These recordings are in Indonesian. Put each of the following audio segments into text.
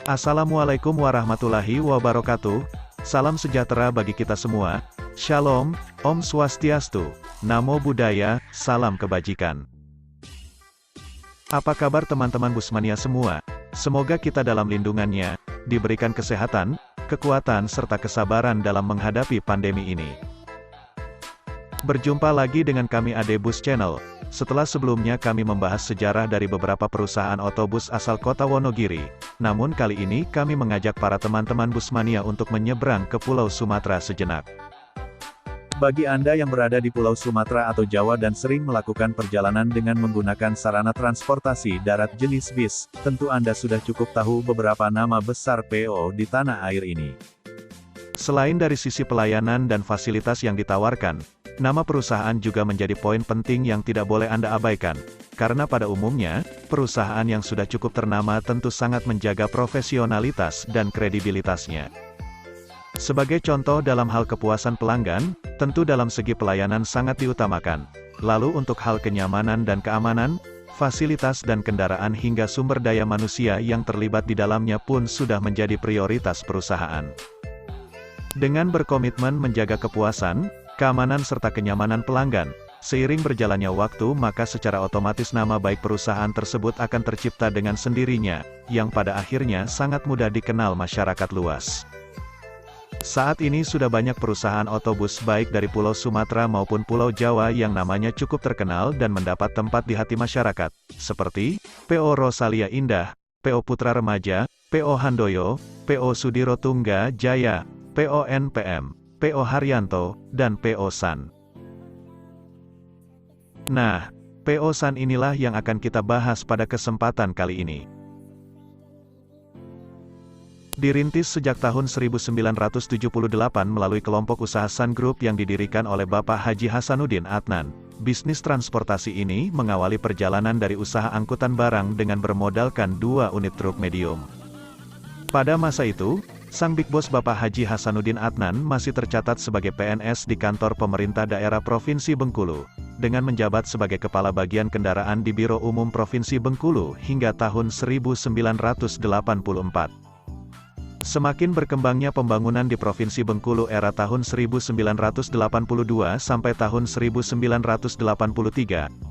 Assalamualaikum warahmatullahi wabarakatuh, salam sejahtera bagi kita semua, Shalom, Om Swastiastu, Namo Buddhaya, salam kebajikan. Apa kabar teman-teman Busmania semua? Semoga kita dalam lindungannya, diberikan kesehatan, kekuatan serta kesabaran dalam menghadapi pandemi ini. Berjumpa lagi dengan kami Ade Bus Channel. Setelah sebelumnya kami membahas sejarah dari beberapa perusahaan otobus asal kota Wonogiri, namun kali ini kami mengajak para teman-teman Busmania untuk menyeberang ke Pulau Sumatera sejenak. Bagi Anda yang berada di Pulau Sumatera atau Jawa dan sering melakukan perjalanan dengan menggunakan sarana transportasi darat jenis bis, tentu Anda sudah cukup tahu beberapa nama besar PO di tanah air ini. Selain dari sisi pelayanan dan fasilitas yang ditawarkan, nama perusahaan juga menjadi poin penting yang tidak boleh Anda abaikan, karena pada umumnya, perusahaan yang sudah cukup ternama tentu sangat menjaga profesionalitas dan kredibilitasnya. Sebagai contoh dalam hal kepuasan pelanggan, tentu dalam segi pelayanan sangat diutamakan. Lalu untuk hal kenyamanan dan keamanan, fasilitas dan kendaraan hingga sumber daya manusia yang terlibat di dalamnya pun sudah menjadi prioritas perusahaan. Dengan berkomitmen menjaga kepuasan, keamanan serta kenyamanan pelanggan, seiring berjalannya waktu maka secara otomatis nama baik perusahaan tersebut akan tercipta dengan sendirinya, yang pada akhirnya sangat mudah dikenal masyarakat luas. Saat ini sudah banyak perusahaan otobus baik dari Pulau Sumatera maupun Pulau Jawa yang namanya cukup terkenal dan mendapat tempat di hati masyarakat, seperti PO Rosalia Indah, PO Putra Remaja, PO Handoyo, PO Sudiro Tungga Jaya, PO NPM, PO Haryanto, dan PO San. Nah, PO San inilah yang akan kita bahas pada kesempatan kali ini. Dirintis sejak tahun 1978 melalui kelompok usaha San Group yang didirikan oleh Bapak Haji Hasanuddin Adnan, bisnis transportasi ini mengawali perjalanan dari usaha angkutan barang dengan bermodalkan 2 unit truk medium. Pada masa itu, sang Big Boss Bapak Haji Hasanuddin Adnan masih tercatat sebagai PNS di kantor pemerintah daerah Provinsi Bengkulu, dengan menjabat sebagai Kepala Bagian Kendaraan di Biro Umum Provinsi Bengkulu hingga tahun 1984. Semakin berkembangnya pembangunan di Provinsi Bengkulu era tahun 1982 sampai tahun 1983,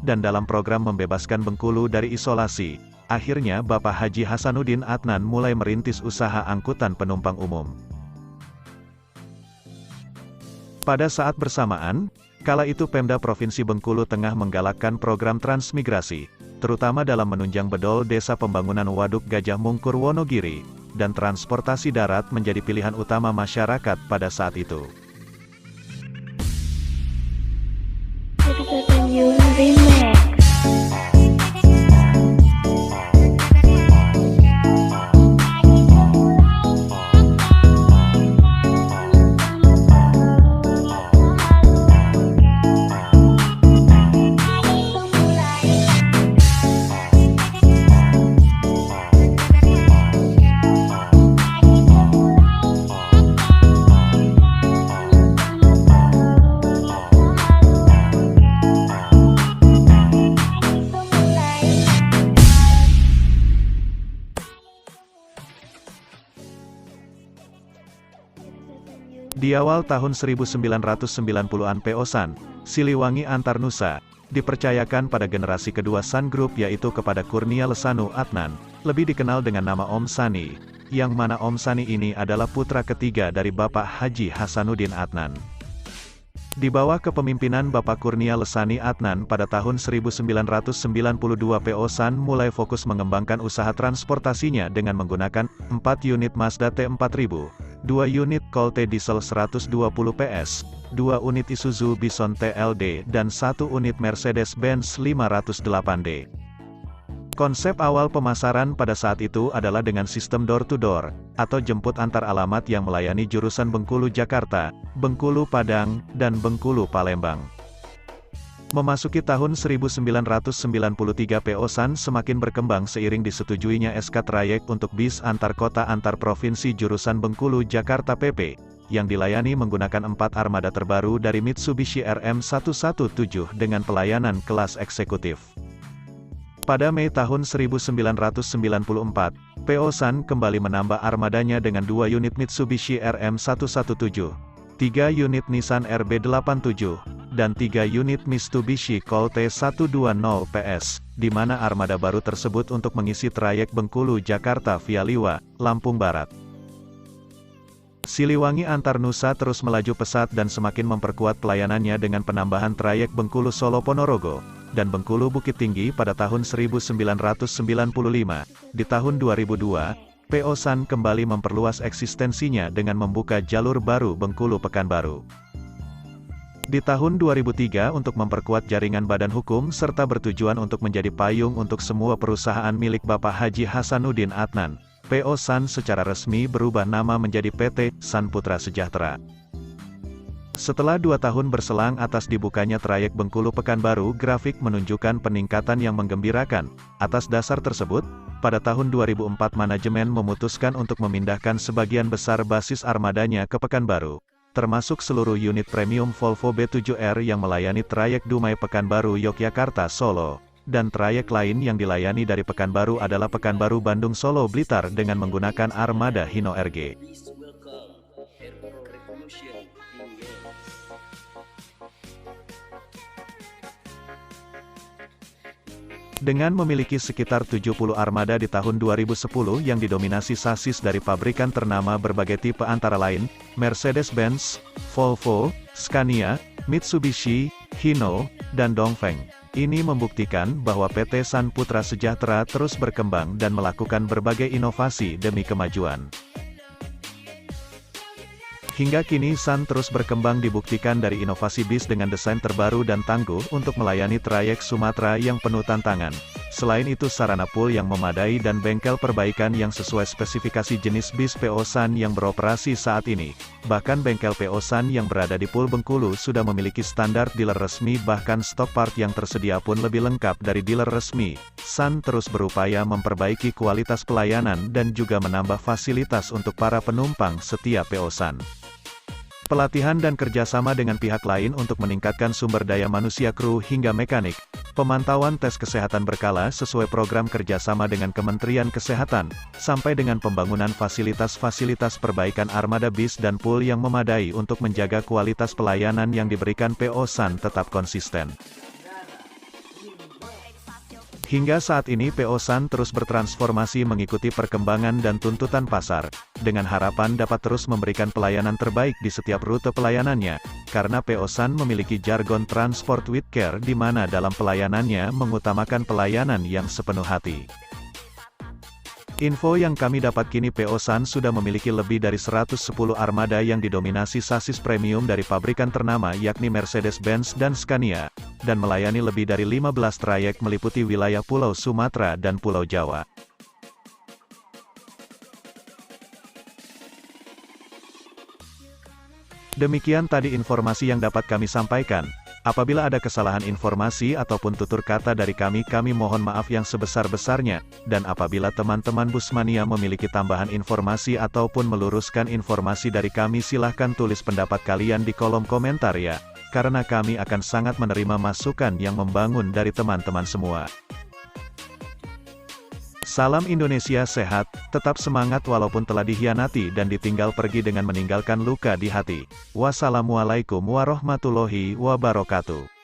dan dalam program membebaskan Bengkulu dari isolasi, akhirnya Bapak Haji Hasanuddin Adnan mulai merintis usaha angkutan penumpang umum. Pada saat bersamaan, kala itu Pemda Provinsi Bengkulu tengah menggalakkan program transmigrasi, terutama dalam menunjang bedol desa pembangunan Waduk Gajah Mungkur Wonogiri, dan transportasi darat menjadi pilihan utama masyarakat pada saat itu. Di awal tahun 1990-an PO Sun, Siliwangi Antar Nusa, dipercayakan pada generasi kedua Sun Group yaitu kepada Kurnia Lesanu Adnan, lebih dikenal dengan nama Om Sani, yang mana Om Sani ini adalah putra ketiga dari Bapak Haji Hasanuddin Adnan. Di bawah kepemimpinan Bapak Kurnia Lesani Adnan pada tahun 1992 PO Sun mulai fokus mengembangkan usaha transportasinya dengan menggunakan 4 unit Mazda T4000, 2 unit Colt diesel 120 PS, 2 unit Isuzu Bison TLD dan 1 unit Mercedes-Benz 508D. Konsep awal pemasaran pada saat itu adalah dengan sistem door-to-door, atau jemput antar alamat yang melayani jurusan Bengkulu Jakarta, Bengkulu Padang, dan Bengkulu Palembang. Memasuki tahun 1993 PO Sun semakin berkembang seiring disetujuinya SK trayek untuk bis antar kota antar provinsi jurusan Bengkulu Jakarta PP, yang dilayani menggunakan 4 armada terbaru dari Mitsubishi RM117 dengan pelayanan kelas eksekutif. Pada Mei tahun 1994, PO Sun kembali menambah armadanya dengan 2 unit Mitsubishi RM117, 3 unit Nissan RB87, dan 3 unit Mitsubishi Colt T120 PS, di mana armada baru tersebut untuk mengisi trayek Bengkulu Jakarta via Liwa, Lampung Barat. Siliwangi Antar Nusa terus melaju pesat dan semakin memperkuat pelayanannya dengan penambahan trayek Bengkulu Solo Ponorogo, dan Bengkulu Bukit Tinggi pada tahun 1995. Di tahun 2002, PO Sun kembali memperluas eksistensinya dengan membuka jalur baru Bengkulu Pekanbaru. Di tahun 2003 untuk memperkuat jaringan badan hukum serta bertujuan untuk menjadi payung untuk semua perusahaan milik Bapak Haji Hasanuddin Adnan, PO Sun secara resmi berubah nama menjadi PT Sun Putra Sejahtera. Setelah 2 tahun berselang atas dibukanya trayek Bengkulu Pekanbaru, grafik menunjukkan peningkatan yang menggembirakan. Atas dasar tersebut, pada tahun 2004 manajemen memutuskan untuk memindahkan sebagian besar basis armadanya ke Pekanbaru, termasuk seluruh unit premium Volvo B7R yang melayani trayek Dumai Pekanbaru Yogyakarta Solo, dan trayek lain yang dilayani dari Pekanbaru adalah Pekanbaru Bandung Solo Blitar dengan menggunakan armada Hino RG. Dengan memiliki sekitar 70 armada di tahun 2010 yang didominasi sasis dari pabrikan ternama berbagai tipe antara lain, Mercedes-Benz, Volvo, Scania, Mitsubishi, Hino, dan Dongfeng. Ini membuktikan bahwa PT Sun Putra Sejahtera terus berkembang dan melakukan berbagai inovasi demi kemajuan. Hingga kini Sun terus berkembang dibuktikan dari inovasi bis dengan desain terbaru dan tangguh untuk melayani trayek Sumatera yang penuh tantangan. Selain itu sarana pool yang memadai dan bengkel perbaikan yang sesuai spesifikasi jenis bis PO Sun yang beroperasi saat ini. Bahkan bengkel PO Sun yang berada di Pool Bengkulu sudah memiliki standar dealer resmi, bahkan stok part yang tersedia pun lebih lengkap dari dealer resmi. Sun terus berupaya memperbaiki kualitas pelayanan dan juga menambah fasilitas untuk para penumpang setia PO Sun. Pelatihan dan kerjasama dengan pihak lain untuk meningkatkan sumber daya manusia kru hingga mekanik, pemantauan tes kesehatan berkala sesuai program kerjasama dengan Kementerian Kesehatan, sampai dengan pembangunan fasilitas-fasilitas perbaikan armada bis dan pool yang memadai untuk menjaga kualitas pelayanan yang diberikan PO Sun tetap konsisten. Hingga saat ini PO Sun terus bertransformasi mengikuti perkembangan dan tuntutan pasar, dengan harapan dapat terus memberikan pelayanan terbaik di setiap rute pelayanannya, karena PO Sun memiliki jargon Transport with Care di mana dalam pelayanannya mengutamakan pelayanan yang sepenuh hati. Info yang kami dapat kini PO Sun sudah memiliki lebih dari 110 armada yang didominasi sasis premium dari pabrikan ternama yakni Mercedes-Benz dan Scania, dan melayani lebih dari 15 trayek meliputi wilayah Pulau Sumatera dan Pulau Jawa. Demikian tadi informasi yang dapat kami sampaikan. Apabila ada kesalahan informasi ataupun tutur kata dari kami mohon maaf yang sebesar-besarnya, dan apabila teman-teman Busmania memiliki tambahan informasi ataupun meluruskan informasi dari kami silahkan tulis pendapat kalian di kolom komentar ya, karena kami akan sangat menerima masukan yang membangun dari teman-teman semua. Salam Indonesia sehat, tetap semangat walaupun telah dikhianati dan ditinggal pergi dengan meninggalkan luka di hati. Wassalamualaikum warahmatullahi wabarakatuh.